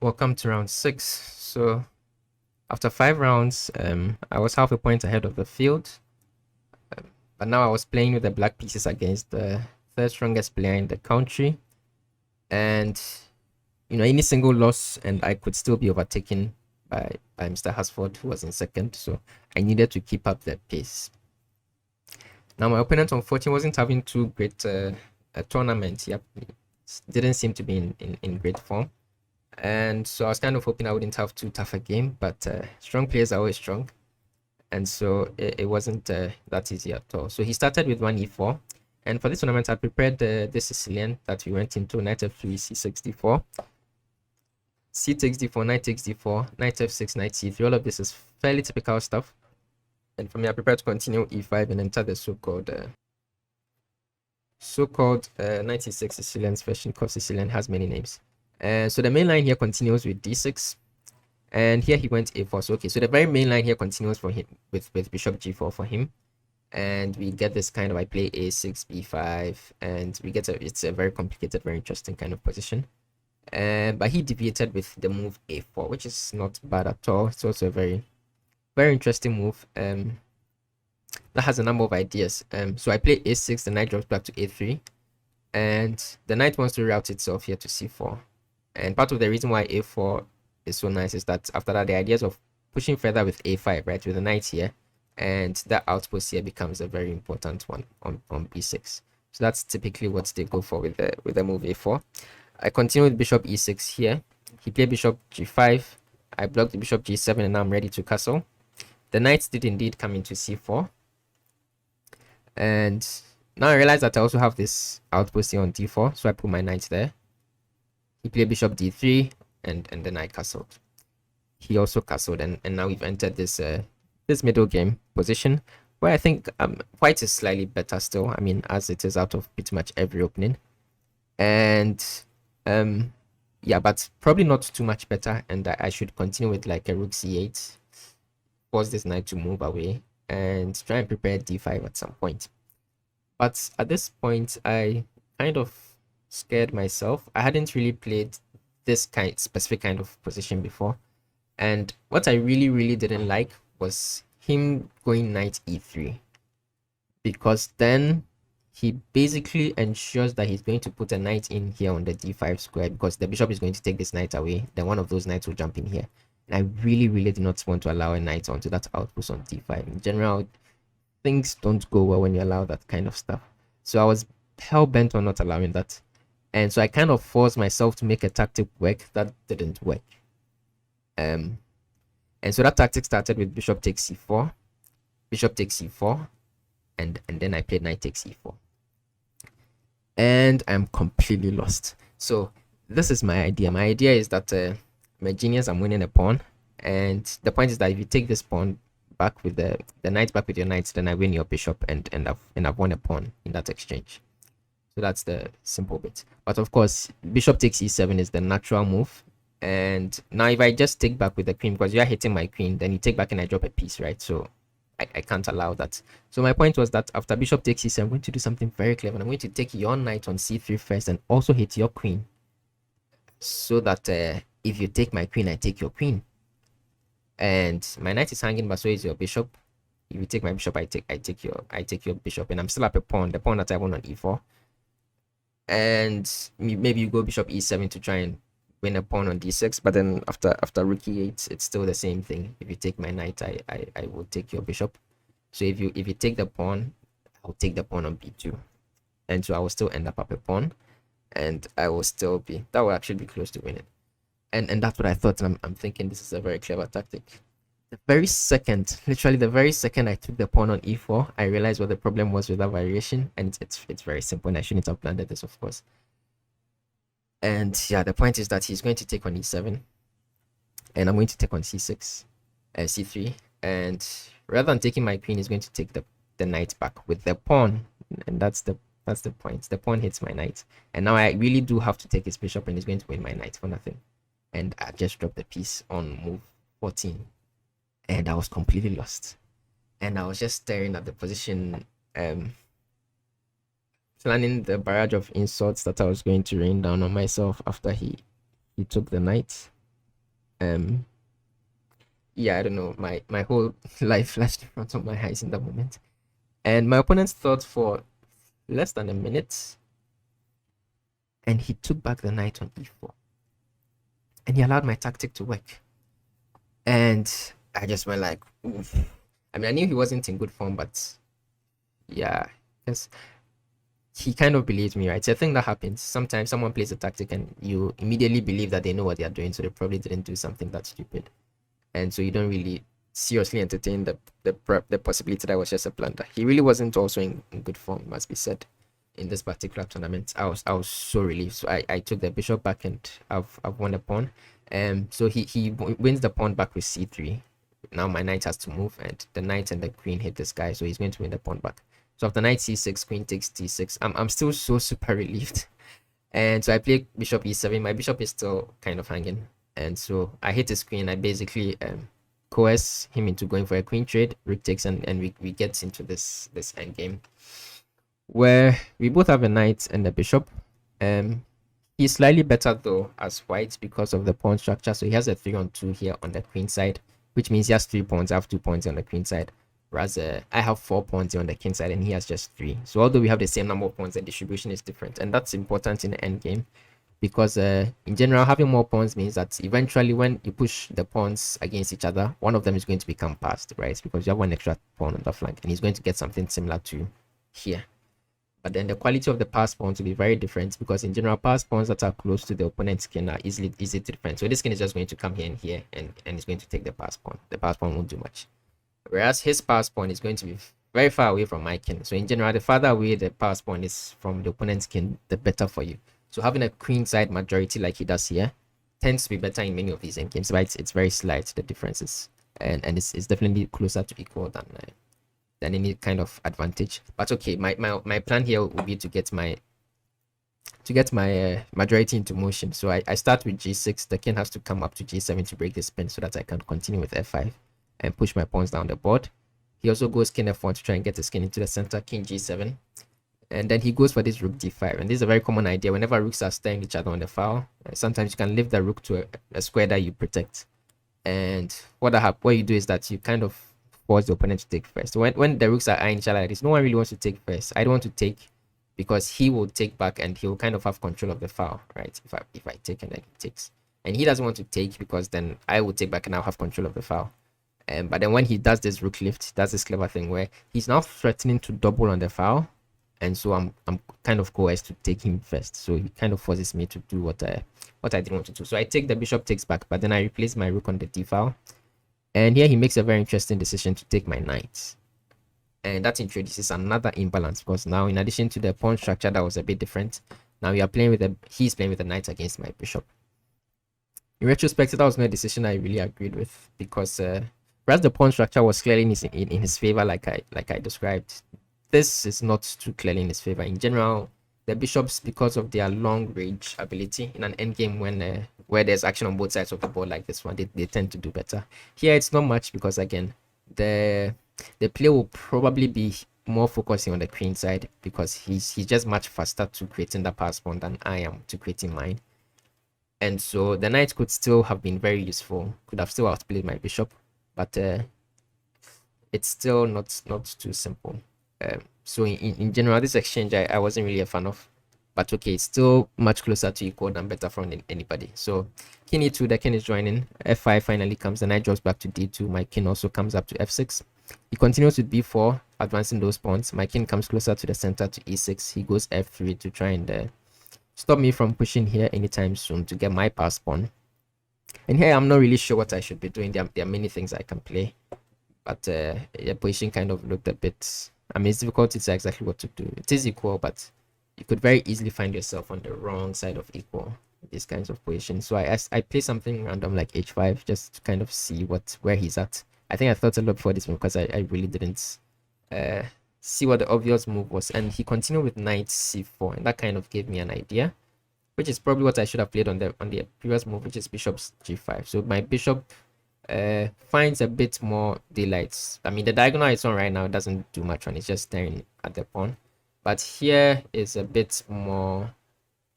Welcome to round 6. So after 5 rounds, I was half a point ahead of the field, but now I was playing with the black pieces against the third strongest player in the country, and any single loss and I could still be overtaken by Mr. Hasford, who was in second. So I needed to keep up the pace. Now my opponent unfortunately wasn't having too great a tournament. Yep, didn't seem to be in great form. And so I was kind of hoping I wouldn't have too tough a game, but strong players are always strong. And so it wasn't that easy at all. So he started with 1e4. And for this tournament, I prepared the Sicilian that we went into, knight f3, c6, d4, c takes d4, knight takes d4, knight f6, knight c3. All of this is fairly typical stuff. And for me, I prepared to continue e5 and enter the so-called Nc6 Sicilian version, because Sicilian has many names. So the main line here continues with d6, and here he went a4. So okay, so the very main line here continues for him with bishop g4 for him, and we get this kind of, I play a6, b5, and we get it's a very complicated, very interesting kind of position. But he deviated with the move a4, which is not bad at all. It's also a very, very interesting move. That has a number of ideas. So I play a6, the knight drops back to a3, and the knight wants to route itself here to c4. And part of the reason why a4 is so nice is that after that, the ideas of pushing further with a5, right, with the knight here, and that outpost here becomes a very important one on b6. So that's typically what they go for with the move a4. I continue with bishop e6 here. He played bishop g5. I blocked the bishop g7, and now I'm ready to castle. The knight did indeed come into c4. And now I realize that I also have this outpost here on d4, so I put my knight there. He played bishop d3, and then I castled. He also castled, and now we've entered this this middle game position, where I think white is slightly better still. I mean, as it is out of pretty much every opening. And yeah, but probably not too much better, and I should continue with like a rook c8, force this knight to move away, and try and prepare d5 at some point. But at this point, I kind of scared myself. I hadn't really played this specific kind of position before, and what I really didn't like was him going knight e3, because then he basically ensures that he's going to put a knight in here on the d5 square, because the bishop is going to take this knight away. Then one of those knights will jump in here, and I really did not want to allow a knight onto that outpost on d5. In general, things don't go well when you allow that kind of stuff. So I was hell-bent on not allowing that. And so I kind of forced myself to make a tactic work that didn't work. And so that tactic started with bishop takes c4, bishop takes c4, and then I played knight takes e4. And I'm completely lost. So this is my idea. My idea is that I'm a genius, I'm winning a pawn. And the point is that if you take this pawn back with the knight back with your knights, then I win your bishop, and I've won a pawn in that exchange. So that's the simple bit. But of course, bishop takes e7 is the natural move. And now if I just take back with the queen, because you are hitting my queen, then you take back and I drop a piece, right? So I can't allow that. So my point was that after bishop takes e7, I'm going to do something very clever. I'm going to take your knight on c3 first and also hit your queen, so that if you take my queen, I take your queen. And my knight is hanging, but so is your bishop. If you take my bishop, I take your bishop, and I'm still up a pawn, the pawn that I won on e4. And maybe you go bishop e7 to try and win a pawn on d6, but then after rook e8, it's still the same thing. If you take my knight, I will take your bishop. So if you take the pawn, I'll take the pawn on b2, and so I will still end up a pawn, and I will still be, that will actually be close to winning. And that's what I thought, and I'm thinking this is a very clever tactic. The very second, literally the very second I took the pawn on e4, I realized what the problem was with that variation, and it's very simple, and I shouldn't have blundered this, of course. And yeah, the point is that he's going to take on e7, and I'm going to take on c6, c3, and rather than taking my queen, he's going to take the knight back with the pawn, and that's the point. The pawn hits my knight, and now I really do have to take his bishop, and he's going to win my knight for nothing. And I just dropped the piece on move 14, and I was completely lost. And I was just staring at the position, planning the barrage of insults that I was going to rain down on myself after he took the knight. Um, yeah, I don't know. My whole life flashed in front of my eyes in that moment, and my opponent thought for less than a minute, and he took back the knight on e4, and he allowed my tactic to work, and I just went like, oof. I mean, I knew he wasn't in good form, but yeah, because he kind of believed me, right? It's a thing that happens. Sometimes someone plays a tactic and you immediately believe that they know what they're doing, so they probably didn't do something that stupid. And so you don't really seriously entertain the possibility that it was just a blunder. He really wasn't also in good form, must be said, in this particular tournament. I was so relieved. So I took the bishop back and I've won the pawn. So he wins the pawn back with c3. Now my knight has to move, and the knight and the queen hit this guy, so he's going to win the pawn back. So after knight c6, queen takes d6. I'm still so super relieved. And so I play bishop e7. My bishop is still kind of hanging. And so I hit his queen. I basically coerce him into going for a queen trade. Rook takes, and we get into this endgame where we both have a knight and a bishop. He's slightly better though as white because of the pawn structure. So he has a 3-on-2 here on the queen side, which means he has 3 pawns. I have 2 pawns on the queen side. Whereas I have 4 pawns on the king side and he has just 3. So although we have the same number of pawns, the distribution is different. And that's important in the endgame because in general, having more pawns means that eventually when you push the pawns against each other, one of them is going to become passed, right? Because you have one extra pawn on the flank and he's going to get something similar to here. But then the quality of the pass pawns will be very different because in general, pass pawns that are close to the opponent's skin are easy to defend. So this skin is just going to come here and here and it's going to take the pass pawn. The pass pawn won't do much. Whereas his pass pawn is going to be very far away from my king. So in general, the farther away the pass pawn is from the opponent's king, the better for you. So having a queen side majority like he does here tends to be better in many of these endgames, but it's very slight, the differences. And it's definitely closer to equal than any kind of advantage. But okay, my plan here will be to get my majority into motion. So I start with g6. The king has to come up to g7 to break the spin so that I can continue with f5 and push my pawns down the board. He also goes king f1 to try and get his king into the center, king g7. And then he goes for this rook d5. And this is a very common idea. Whenever rooks are staring each other on the file, sometimes you can lift the rook to a square that you protect. And what you do is that you kind of force the opponent to take first. So when the rooks are eyeing each other like this, no one really wants to take first. I don't want to take because he will take back and he'll kind of have control of the file, right? If I take and then he takes. And he doesn't want to take because then I will take back and I'll have control of the file. But then when he does this rook lift, that's this clever thing where he's now threatening to double on the file. And so I'm kind of coerced to take him first. So he kind of forces me to do what I didn't want to do. So I take the bishop takes back, but then I replace my rook on the d file. And here he makes a very interesting decision to take my knight. And that introduces another imbalance because now in addition to the pawn structure that was a bit different, now he's playing with the knight against my bishop. In retrospect, that was not a decision I really agreed with because whereas the pawn structure was clearly in his favor, like I described, this is not too clearly in his favor. In general, the bishops, because of their long range ability in an endgame when where there's action on both sides of the board like this one, they tend to do better. Here it's not much because again the play will probably be more focusing on the queen side because he's just much faster to creating the pass pawn than I am to creating mine. And so the knight could still have been very useful, could have still outplayed my bishop, but it's still not too simple. So in general, this exchange I wasn't really a fan of, but okay, it's still much closer to equal than better from anybody. So king e2, the king is joining, f5 finally comes, the knight drops back to d2, my king also comes up to f6. He continues with b4, advancing those pawns. My king comes closer to the center to e6. He goes f3 to try and stop me from pushing here anytime soon to get my pass pawn. And here I'm not really sure what I should be doing. There are many things I can play, but the position kind of looked a bit, I mean, it's difficult to say exactly what to do. It is equal, but you could very easily find yourself on the wrong side of equal in these kinds of positions. So I play something random like h5 just to kind of see where he's at. I think I thought a lot before this one because I really didn't see what the obvious move was. And he continued with knight c4, and that kind of gave me an idea, which is probably what I should have played on the previous move, which is bishop g5. So my bishop finds a bit more daylight. I mean, the diagonal it's on right now doesn't do much on, it's just staring at the pawn. But here is a bit more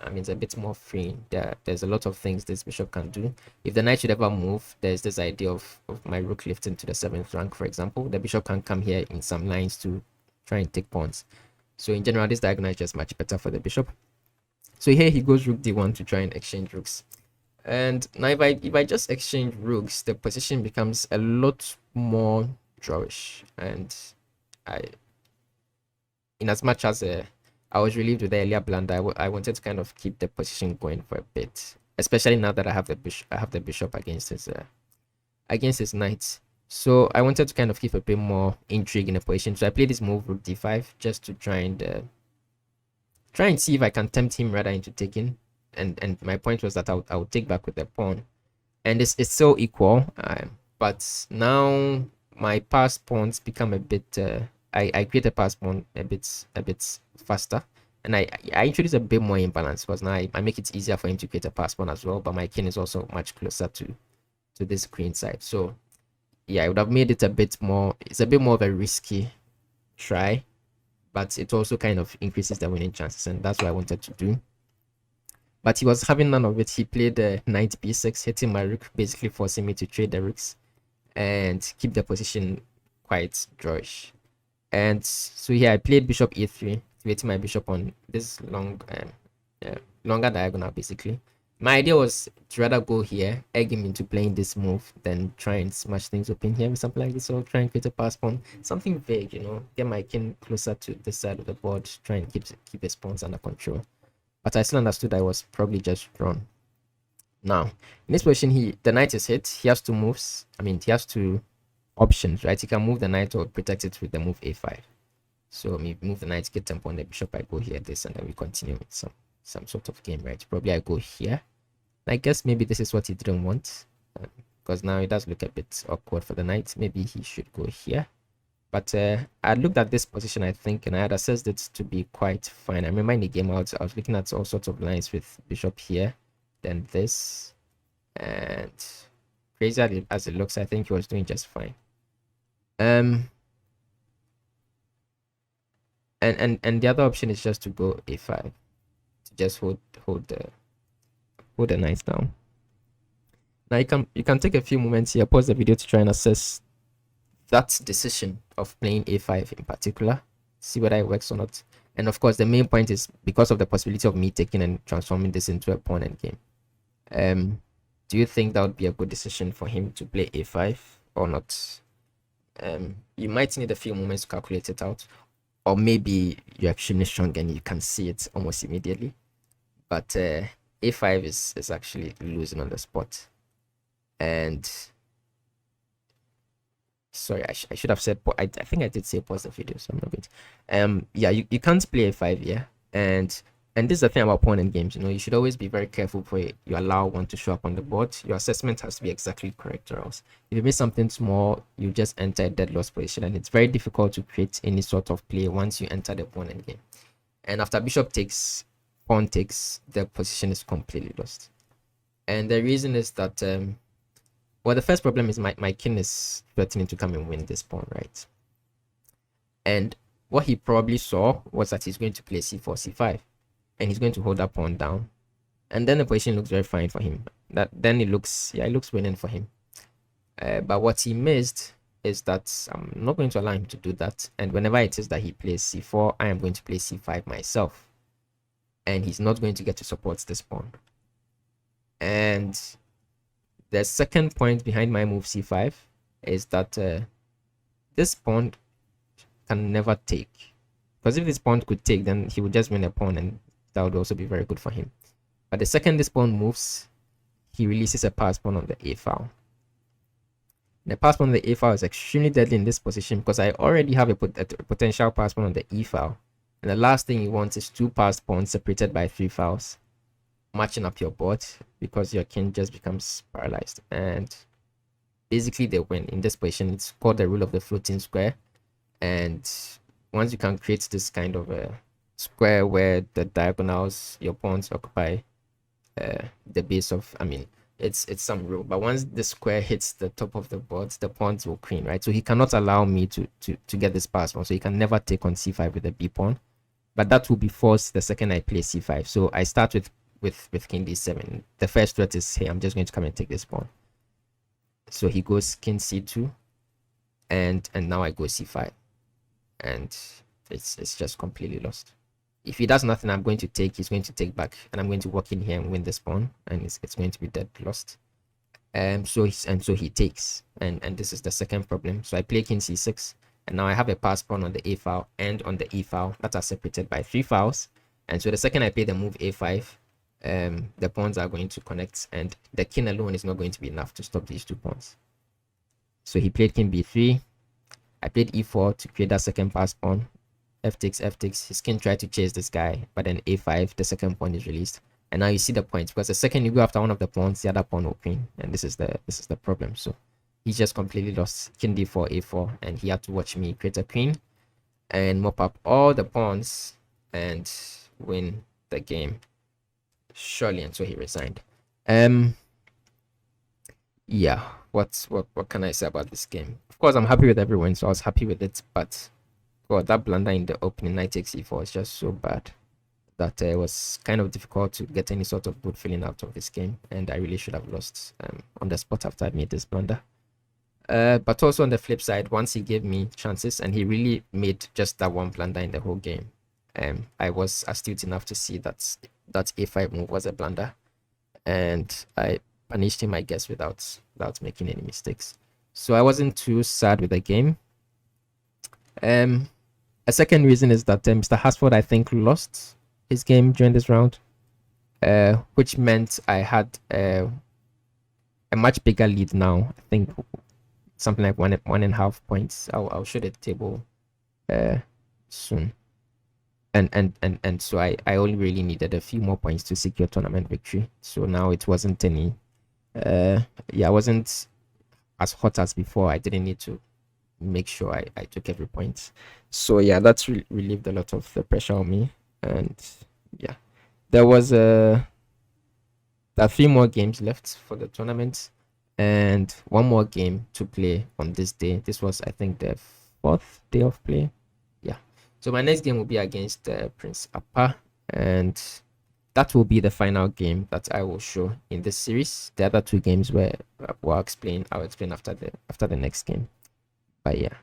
I mean, it's a bit more free. There's a lot of things this bishop can do. If the knight should ever move, there's this idea of my rook lifting to the 7th rank, for example. The bishop can come here in some lines to try and take pawns. So in general, this diagonal is just much better for the bishop. So here he goes rook d1 to try and exchange rooks. And now if I just exchange rooks, the position becomes a lot more drawish. And in as much as I was relieved with the earlier blunder, I wanted to kind of keep the position going for a bit, especially now that I have the bishop against his knight. So I wanted to kind of keep a bit more intrigue in the position. So I played this move rook d5 just to try and see if I can tempt him rather into taking. And my point was that I would take back with the pawn, and it's so equal. But now my passed pawns become a bit. I create a pass pawn a bit faster, and I introduce a bit more imbalance because now I make it easier for him to create a pass pawn as well. But my king is also much closer to this queen side. So yeah, I would have made it a bit more. It's a bit more of a risky try, but it also kind of increases the winning chances, and that's what I wanted to do. But he was having none of it. He played knight b6, hitting my rook, basically forcing me to trade the rooks and keep the position quite drawish. And so here I played bishop e3, creating my bishop on this longer diagonal, basically. My idea was to rather go here, egg him into playing this move, than try and smash things open here with something like this, or try and create a pass pawn. Something vague, you know, get my king closer to this side of the board, try and keep his pawns under control. But I still understood I was probably just drawn. Now, in this position, the knight is hit. He has two moves. I mean, he has two options, right? He can move the knight or protect it with the move a5. So me move the knight, get tempo on the bishop. I go here, this, and then we continue with some sort of game, right? Probably I go here. I guess maybe this is what he didn't want, because now it does look a bit awkward for the knight. Maybe he should go here. But I looked at this position, I think, and I had assessed it to be quite fine. I remember in the game I was looking at all sorts of lines with bishop here, then this, and crazy as it looks, I think he was doing just fine. And the other option is just to go a5, to just hold the knight down. Now you can take a few moments here, pause the video to try and assess that decision of playing a5 in particular, see whether it works or not. And of course, the main point is because of the possibility of me taking and transforming this into a pawn endgame. Do you think that would be a good decision for him to play a5 or not? You might need a few moments to calculate it out, or maybe you're extremely strong and you can see it almost immediately. But a5 is actually losing on the spot. And sorry, I should have said, I think I did say pause the video, so I'm not good. Yeah, you can't play a5 here, and this is the thing about pawn end games. You know, you should always be very careful before you allow one to show up on the board. Your assessment has to be exactly correct, or else if you miss something small, you just enter a dead loss position, and it's very difficult to create any sort of play once you enter the pawn end game. And after bishop takes, pawn takes, the position is completely lost. And the reason is that well, the first problem is my king is threatening to come and win this pawn, right? And what he probably saw was that he's going to play c4, c5, and he's going to hold that pawn down. And then the position looks very fine for him. Then it looks winning for him. But what he missed is that I'm not going to allow him to do that. And whenever it is that he plays c4, I am going to play c5 myself. And he's not going to get to support this pawn. And the second point behind my move c5 is that this pawn can never take. Because if this pawn could take, then he would just win a pawn, and that would also be very good for him. But the second this pawn moves, he releases a pass pawn on the a file. The pass pawn on the a file is extremely deadly in this position because I already have a potential pass pawn on the e file. And the last thing you want is two passed pawns separated by 3 files, matching up your board, because your king just becomes paralyzed. And basically they win in this position. It's called the rule of the floating square. And once you can create this kind of a square where the diagonals, your pawns occupy the base of, I mean, it's some rule, but once the square hits the top of the board, the pawns will queen, right? So he cannot allow me to get this pass pawn, so he can never take on c5 with the b pawn. but that will be forced the second I play c5. So I start with king d7. The first threat is, hey, I'm just going to come and take this pawn. So he goes king c2, and now I go c5, and it's just completely lost. If he does nothing, I'm going to take. He's going to take back, and I'm going to walk in here and win this pawn, and it's going to be dead lost. So he takes, and this is the second problem. So I play king c6, and now I have a pass pawn on the a file and on the e file that are separated by 3 files. And so the second I play the move a5, the pawns are going to connect, and the king alone is not going to be enough to stop these 2 pawns. So he played king b3. I played e4 to create that second pass pawn. F takes, F takes. His king tried to chase this guy, but then a5, the second pawn is released. And now you see the point, because the second you go after one of the pawns, the other pawn will queen, and this is the problem. So he just completely lost king d4, a4, and he had to watch me create a queen and mop up all the pawns and win the game surely. And so he resigned. Yeah, what can I say about this game? Of course, I'm happy with everyone, so I was happy with it, but God, that blunder in the opening, knight takes e4, is just so bad that it was kind of difficult to get any sort of good feeling out of this game, and I really should have lost on the spot after I made this blunder. But also on the flip side, once he gave me chances, and he really made just that one blunder in the whole game, I was astute enough to see that a5 move was a blunder, and I punished him, I guess, without making any mistakes. So I wasn't too sad with the game. A second reason is that Mr. Hasford, I think, lost his game during this round, which meant I had a much bigger lead now. I think something like 1.5 points. I'll show the table soon. And so I only really needed a few more points to secure tournament victory. So now it wasn't any I wasn't as hot as before. I didn't need to make sure I took every point. So yeah, that's relieved a lot of the pressure on me. And yeah, there was there are 3 more games left for the tournament, and 1 more game to play on this day. This was, I think, the 4th day of play. Yeah, so my next game will be against Prince Apa, and that will be the final game that I will show in this series. The other 2 games I'll explain after the next game. But yeah,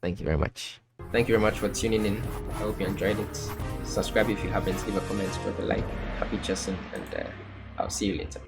thank you very much. Thank you very much for tuning in. I hope you enjoyed it. Subscribe if you haven't. Leave a comment, drop a like. Happy chessing, and I'll see you later.